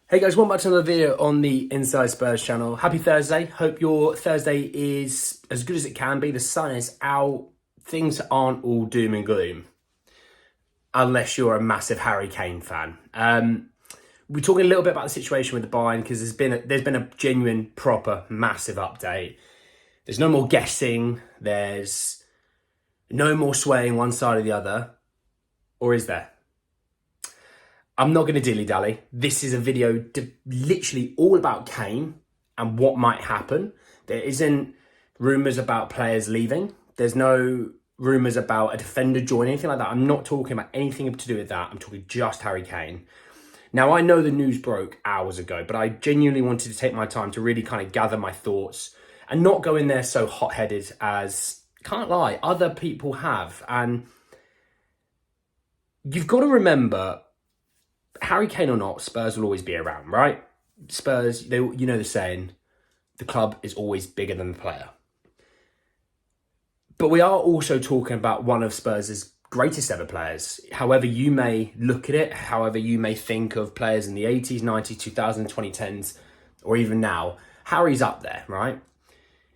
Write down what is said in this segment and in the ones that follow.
Hey guys, welcome back to another video on the Inside Spurs channel. Happy Thursday. Hope your Thursday is as good as it can be. The sun is out. Things aren't all doom and gloom. Unless you're a massive Harry Kane fan. We're talking a little bit about the situation with the Bayern because there's been a genuine, proper, massive update. There's no more guessing. There's no more swaying one side or the other. Or is there? I'm not going to dilly-dally. This is a video literally all about Kane and what might happen. There isn't rumours about players leaving. There's no rumours about a defender joining, anything like that. I'm not talking about anything to do with that. I'm talking just Harry Kane. Now, I know the news broke hours ago, but I genuinely wanted to take my time to really kind of gather my thoughts and not go in there so hot-headed as, can't lie, other people have. And you've got to remember, Harry Kane or not, Spurs will always be around, right? Spurs, you know the saying, the club is always bigger than the player. But we are also talking about one of Spurs' greatest ever players. However you may look at it, however you may think of players in the 80s, 90s, 2000s, 2010s, or even now, Harry's up there, right?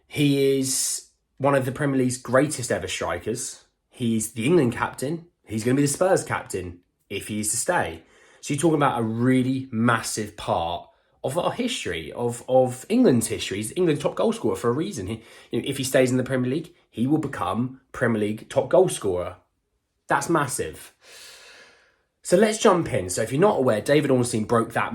He is one of the Premier League's greatest ever strikers. He's the England captain. He's going to be the Spurs captain if he is to stay. So you're talking about a really massive part of our history, of England's history. He's England's top goal scorer for a reason. If he stays in the Premier League, he will become Premier League top goal scorer. That's massive. So let's jump in. So if you're not aware, David Ornstein broke that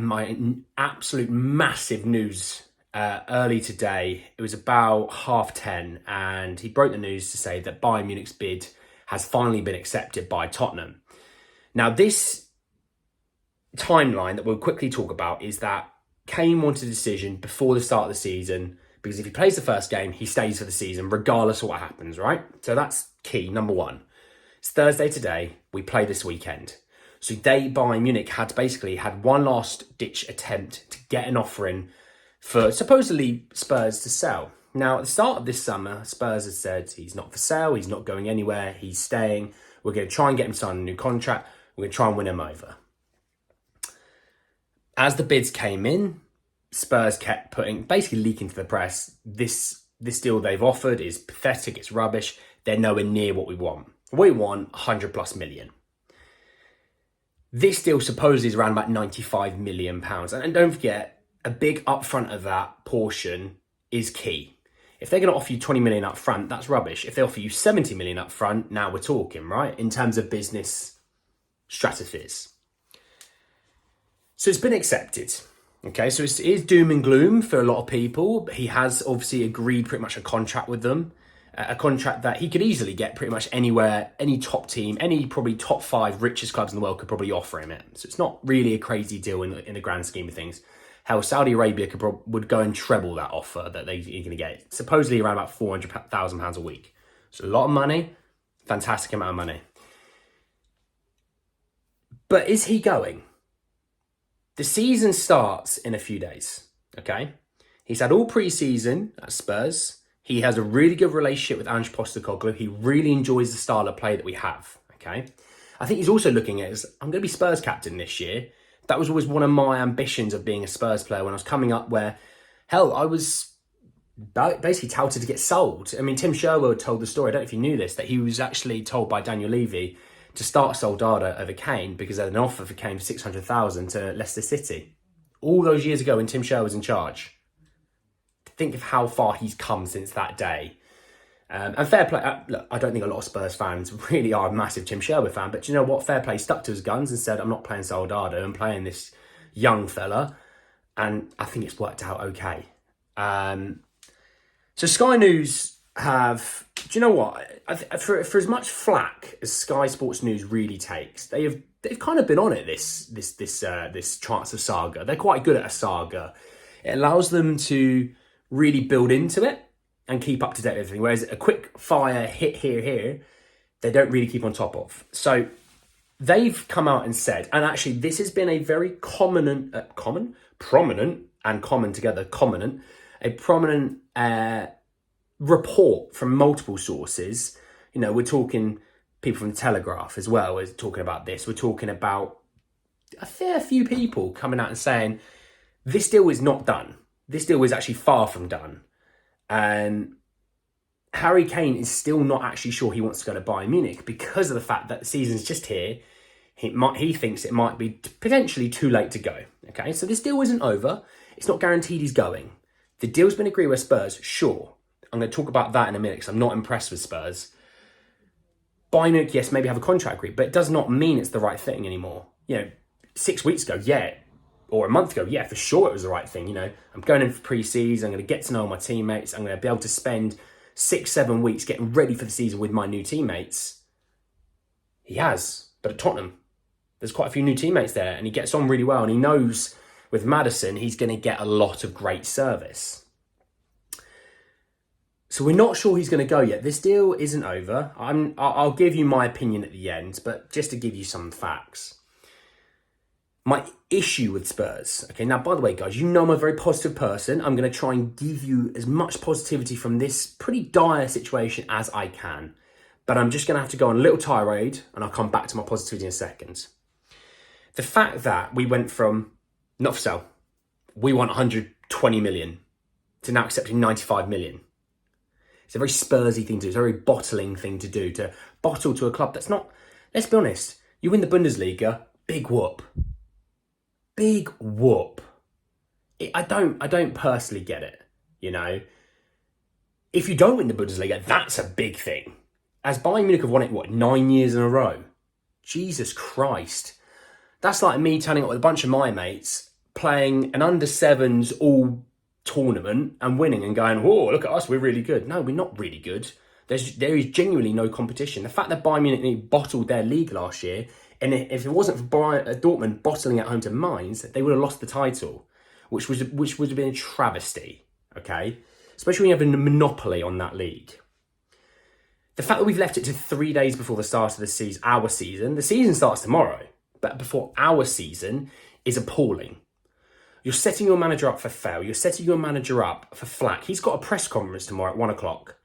absolute massive news early today. It was about 10:30, and he broke the news to say that Bayern Munich's bid has finally been accepted by Tottenham. Now, this timeline that we'll quickly talk about is that Kane wanted a decision before the start of the season, because if he plays the first game, he stays for the season regardless of what happens, right? So that's key, number one. It's Thursday today, we play this weekend. So Bayern Munich had one last ditch attempt to get an offer in for supposedly Spurs to sell. Now, at the start of this summer, Spurs had said he's not for sale, he's not going anywhere, he's staying. We're going to try and get him signed a new contract. We're going to try and win him over. As the bids came in, Spurs kept basically leaking to the press, this deal they've offered is pathetic, it's rubbish, they're nowhere near what we want. We want 100 plus million. This deal supposedly is around about £95 million. And don't forget, a big upfront of that portion is key. If they're going to offer you 20 million up front, that's rubbish. If they offer you 70 million up front, now we're talking, right? In terms of business stratospheres. So it's been accepted. Okay, so it is doom and gloom for a lot of people. He has obviously agreed pretty much a contract with them. A contract that he could easily get pretty much anywhere, any top team, any probably top 5 richest clubs in the world could probably offer him it. So it's not really a crazy deal in the grand scheme of things. Hell, Saudi Arabia would go and treble that offer that you're going to get. Supposedly around about £400,000 a week. So a lot of money, fantastic amount of money. But is he going? The season starts in a few days, okay? He's had all pre-season at Spurs. He has a really good relationship with Ange Postecoglou. He really enjoys the style of play that we have, okay? I think he's also looking at I'm going to be Spurs captain this year. That was always one of my ambitions of being a Spurs player when I was coming up, where, hell, I was basically touted to get sold. I mean, Tim Sherwood told the story, I don't know if you knew this, that he was actually told by Daniel Levy to start Soldado over Kane because they had an offer for Kane for 600,000 to Leicester City. All those years ago when Tim Sherwood was in charge. Think of how far he's come since that day. And fair play. Look, I don't think a lot of Spurs fans really are a massive Tim Sherwood fan, but do you know what? Fair play, stuck to his guns and said, I'm not playing Soldado, I'm playing this young fella. And I think it's worked out okay. So Sky News have, do you know what? For as much flack as Sky Sports News really takes, they've kind of been on it this transfer saga. They're quite good at a saga. It allows them to really build into it and keep up to date with everything. Whereas a quick fire hit here, they don't really keep on top of. So they've come out and said, and actually this has been a very prominent report from multiple sources. You know, we're talking people from the Telegraph as well. We're talking about this. We're talking about a fair few people coming out and saying This deal is not done. This deal is actually far from done. And Harry Kane is still not actually sure he wants to go to Bayern Munich because of the fact that the season's just here. He thinks it might be potentially too late to go. Okay, so this deal isn't over. It's not guaranteed he's going. The deal's been agreed with Spurs, sure. I'm going to talk about that in a minute because I'm not impressed with Spurs. Bayern Munich, yes, maybe have a contract agreed, but it does not mean it's the right thing anymore. 6 weeks ago, yeah, or a month ago, yeah, for sure it was the right thing. I'm going in for pre-season, I'm going to get to know my teammates, I'm going to be able to spend 6-7 weeks getting ready for the season with my new teammates. He has, but at Tottenham, there's quite a few new teammates there, and he gets on really well, and he knows with Maddison, he's going to get a lot of great service. So we're not sure he's going to go yet. This deal isn't over. I'll give you my opinion at the end, but just to give you some facts. My issue with Spurs. Okay, now, by the way, guys, you know I'm a very positive person. I'm going to try and give you as much positivity from this pretty dire situation as I can. But I'm just going to have to go on a little tirade, and I'll come back to my positivity in a second. The fact that we went from, not for sale, we want 120 million to now accepting 95 million. It's a very Spursy thing to do. It's a very bottling thing to do, to bottle to a club that's not, let's be honest, you win the Bundesliga, big whoop. Big whoop. I don't personally get it, If you don't win the Bundesliga, that's a big thing. As Bayern Munich have won it, 9 years in a row? Jesus Christ. That's like me turning up with a bunch of my mates, playing an under-7s all tournament and winning and going, whoa, look at us, we're really good. No, we're not really good. There is genuinely no competition. The fact that Bayern Munich bottled their league last year, and if it wasn't for Dortmund bottling at home to Mainz, they would have lost the title, which would have been a travesty, okay? Especially when you have a monopoly on that league. The fact that we've left it to 3 days before the start of the season, the season starts tomorrow, but before our season is appalling. You're setting your manager up for fail. You're setting your manager up for flack. He's got a press conference tomorrow at 1 o'clock.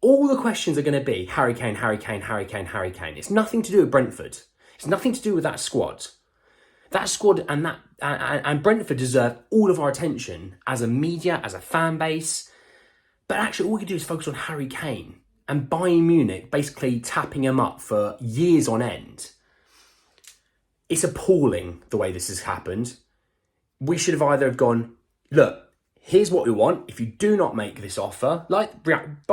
All the questions are going to be Harry Kane, Harry Kane, Harry Kane, Harry Kane. It's nothing to do with Brentford. It's nothing to do with that squad. That squad and Brentford deserve all of our attention as a media, as a fan base. But actually, all we can do is focus on Harry Kane and Bayern Munich basically tapping him up for years on end. It's appalling the way this has happened. We should have either gone, look, here's what we want. If you do not make this offer, by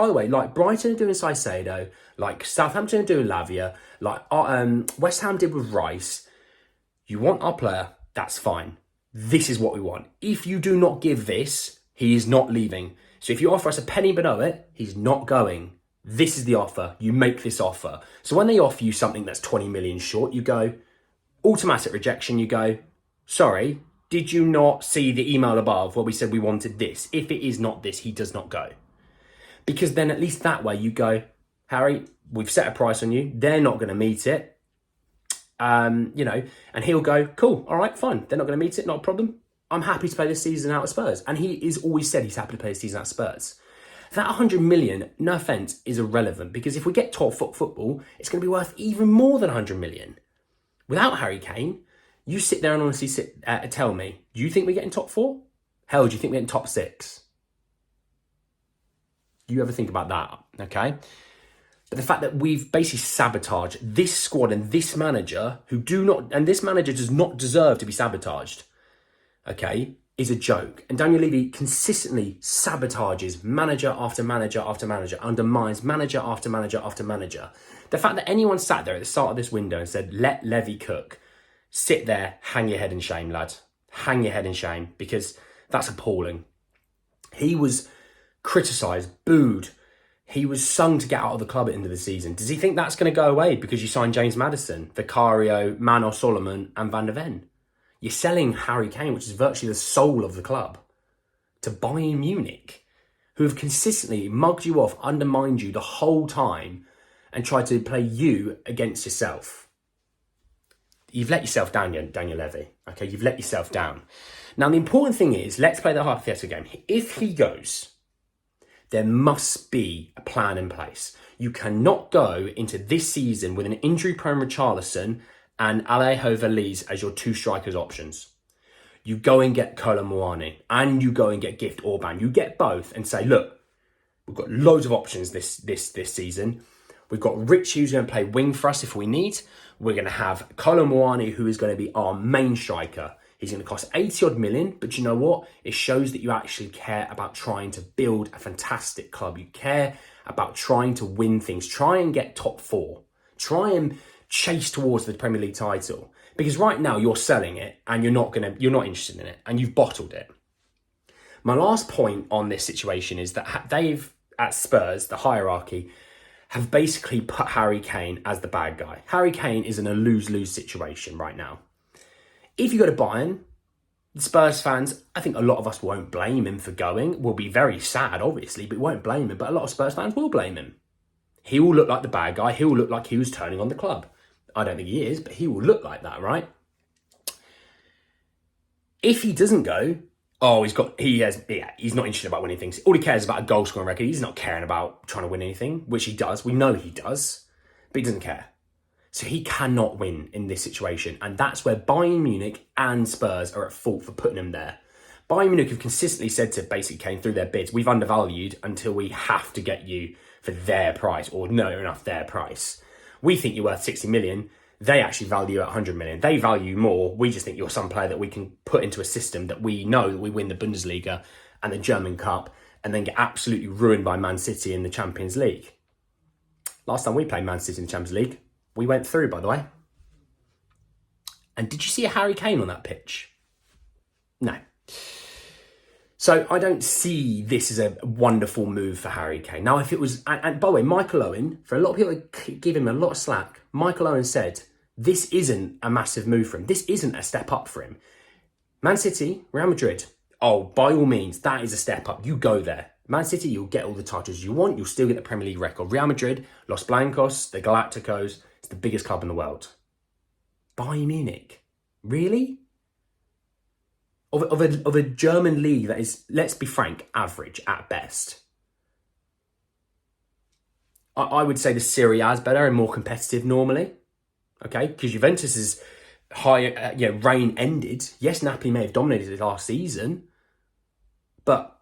the way, like Brighton are doing Caicedo, like Southampton are doing Lavia, like West Ham did with Rice. You want our player, that's fine. This is what we want. If you do not give this, he is not leaving. So if you offer us a penny below it, he's not going. This is the offer. You make this offer. So when they offer you something that's 20 million short, you go, automatic rejection, you go, sorry, did you not see the email above where we said we wanted this? If it is not this, he does not go. Because then at least that way you go, Harry, we've set a price on you. They're not going to meet it. And he'll go, cool, all right, fine. They're not going to meet it, not a problem. I'm happy to play this season out at Spurs. And he is always said he's happy to play this season out at Spurs. That 100 million, no offence, is irrelevant. Because if we get top football, it's going to be worth even more than 100 million. Without Harry Kane, you sit there and honestly tell me, do you think we're getting top 4? Hell, do you think we're getting top 6? You ever think about that, okay? But the fact that we've basically sabotaged this squad and this manager and this manager does not deserve to be sabotaged, okay, is a joke. And Daniel Levy consistently sabotages manager after manager after manager, undermines manager after manager after manager. The fact that anyone sat there at the start of this window and said, let Levy cook, sit there, hang your head in shame, lad. Hang your head in shame, because that's appalling. He was criticised, booed. He was sung to get out of the club at the end of the season. Does he think that's going to go away because you signed James Maddison, Vicario, Manor Solomon and Van der Ven? You're selling Harry Kane, which is virtually the soul of the club, to Bayern Munich, who have consistently mugged you off, undermined you the whole time and tried to play you against yourself. You've let yourself down, Daniel Levy. Okay, you've let yourself down. Now, the important thing is, let's play the hypothetical game. If he goes, there must be a plan in place. You cannot go into this season with an injury-prone Richarlison and Alejo Veliz as your two strikers options. You go and get Kolo Muani and you go and get Gift Orban. You get both and say, look, we've got loads of options this season. We've got Rich, who's going to play wing for us if we need. We're going to have Kolo Muani, who is going to be our main striker. He's going to cost 80 odd million, but you know what? It shows that you actually care about trying to build a fantastic club. You care about trying to win things. Try and get top 4. Try and chase towards the Premier League title. Because right now you're selling it and you're not interested in it and you've bottled it. My last point on this situation is that they've, at Spurs, the hierarchy, have basically put Harry Kane as the bad guy. Harry Kane is in a lose-lose situation right now. If you go to Bayern, the Spurs fans, I think a lot of us won't blame him for going. We'll be very sad, obviously, but we won't blame him. But a lot of Spurs fans will blame him. He will look like the bad guy. He will look like he was turning on the club. I don't think he is, but he will look like that, right? If he doesn't go, he's not interested about winning things. All he cares about a goal scoring record. He's not caring about trying to win anything, which he does. We know he does, but he doesn't care. So he cannot win in this situation. And that's where Bayern Munich and Spurs are at fault for putting him there. Bayern Munich have consistently said to basically Kane through their bids, we've undervalued until we have to get you for their price or no enough their price. We think you're worth 60 million. They actually value at 100 million. They value more. We just think you're some player that we can put into a system that we know that we win the Bundesliga and the German Cup and then get absolutely ruined by Man City in the Champions League. Last time we played Man City in the Champions League, we went through, by the way. And did you see a Harry Kane on that pitch? No. So I don't see this as a wonderful move for Harry Kane. Now, if it was, and by the way, Michael Owen, for a lot of people that give him a lot of slack, Michael Owen said, this isn't a massive move for him. This isn't a step up for him. Man City, Real Madrid, by all means, that is a step up. You go there. Man City, you'll get all the titles you want. You'll still get the Premier League record. Real Madrid, Los Blancos, the Galacticos, it's the biggest club in the world. Bayern Munich, really? Of a German league that is, let's be frank, average at best. I would say the Serie A is better and more competitive normally. Okay, because Juventus's reign ended. Yes, Napoli may have dominated it last season, but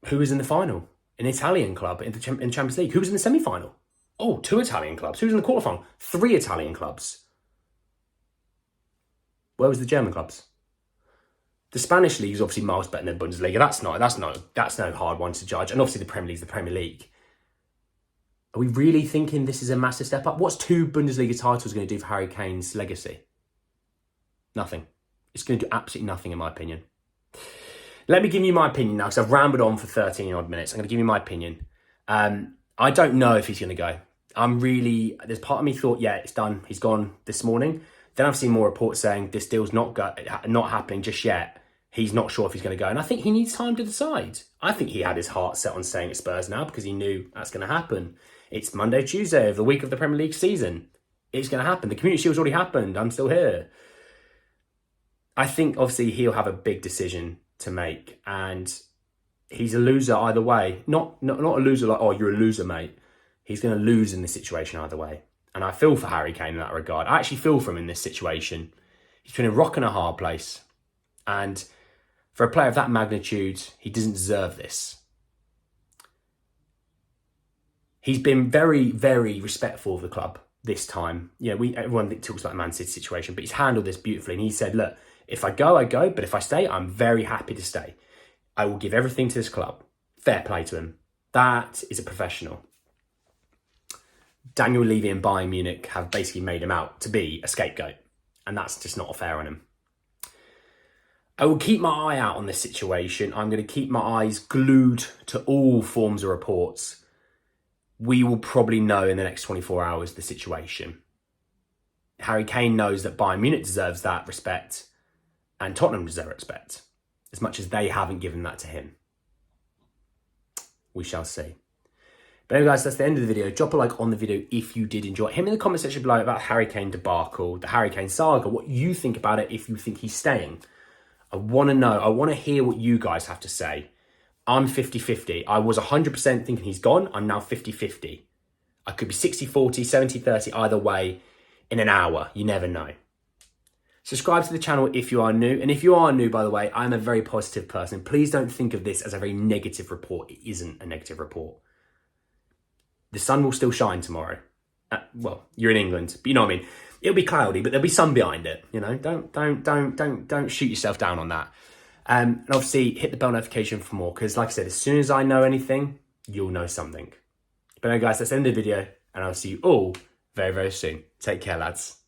who was in the final? An Italian club in the Champions League. Who was in the semi-final? 2 Italian clubs. Who was in the quarterfinal? 3 Italian clubs. Where was the German clubs? The Spanish league is obviously miles better than the Bundesliga. That's no hard one to judge. And obviously the Premier League is the Premier League. Are we really thinking this is a massive step up? What's 2 Bundesliga titles going to do for Harry Kane's legacy? Nothing. It's going to do absolutely nothing, in my opinion. Let me give you my opinion now, because I've rambled on for 13 odd minutes. I'm going to give you my opinion. I don't know if he's going to go. There's part of me thought, yeah, it's done. He's gone this morning. Then I've seen more reports saying this deal's not happening just yet. He's not sure if he's going to go. And I think he needs time to decide. I think he had his heart set on staying at Spurs now because he knew that's going to happen. It's Monday, Tuesday of the week of the Premier League season. It's going to happen. The Community Shield's already happened. I'm still here. I think, obviously, he'll have a big decision to make. And he's a loser either way. Not a loser like, you're a loser, mate. He's going to lose in this situation either way. And I feel for Harry Kane in that regard. I actually feel for him in this situation. He's been a rock and a hard place. And for a player of that magnitude, he doesn't deserve this. He's been very, very respectful of the club this time. Everyone talks about the Man City situation, but he's handled this beautifully. And he said, look, if I go, I go. But if I stay, I'm very happy to stay. I will give everything to this club. Fair play to him. That is a professional. Daniel Levy and Bayern Munich have basically made him out to be a scapegoat. And that's just not fair on him. I will keep my eye out on this situation. I'm going to keep my eyes glued to all forms of reports. We will probably know in the next 24 hours the situation. Harry Kane knows that Bayern Munich deserves that respect and Tottenham deserve respect, as much as they haven't given that to him. We shall see. But anyway, guys, that's the end of the video. Drop a like on the video if you did enjoy it. Hit me in the comment section below about Harry Kane debacle, the Harry Kane saga, what you think about it if you think he's staying. I want to know. I want to hear what you guys have to say. I'm 50-50. I was 100% thinking he's gone. I'm now 50-50. I could be 60-40, 70-30, either way in an hour. You never know. Subscribe to the channel if you are new. And if you are new, by the way, I'm a very positive person. Please don't think of this as a very negative report. It isn't a negative report. The sun will still shine tomorrow. Well, you're in England, but you know what I mean. It'll be cloudy, but there'll be sun behind it. You know, don't shoot yourself down on that. And obviously, hit the bell notification for more, because like I said, as soon as I know anything, you'll know something. But anyway, guys, that's the end of the video, and I'll see you all very, very soon. Take care, lads.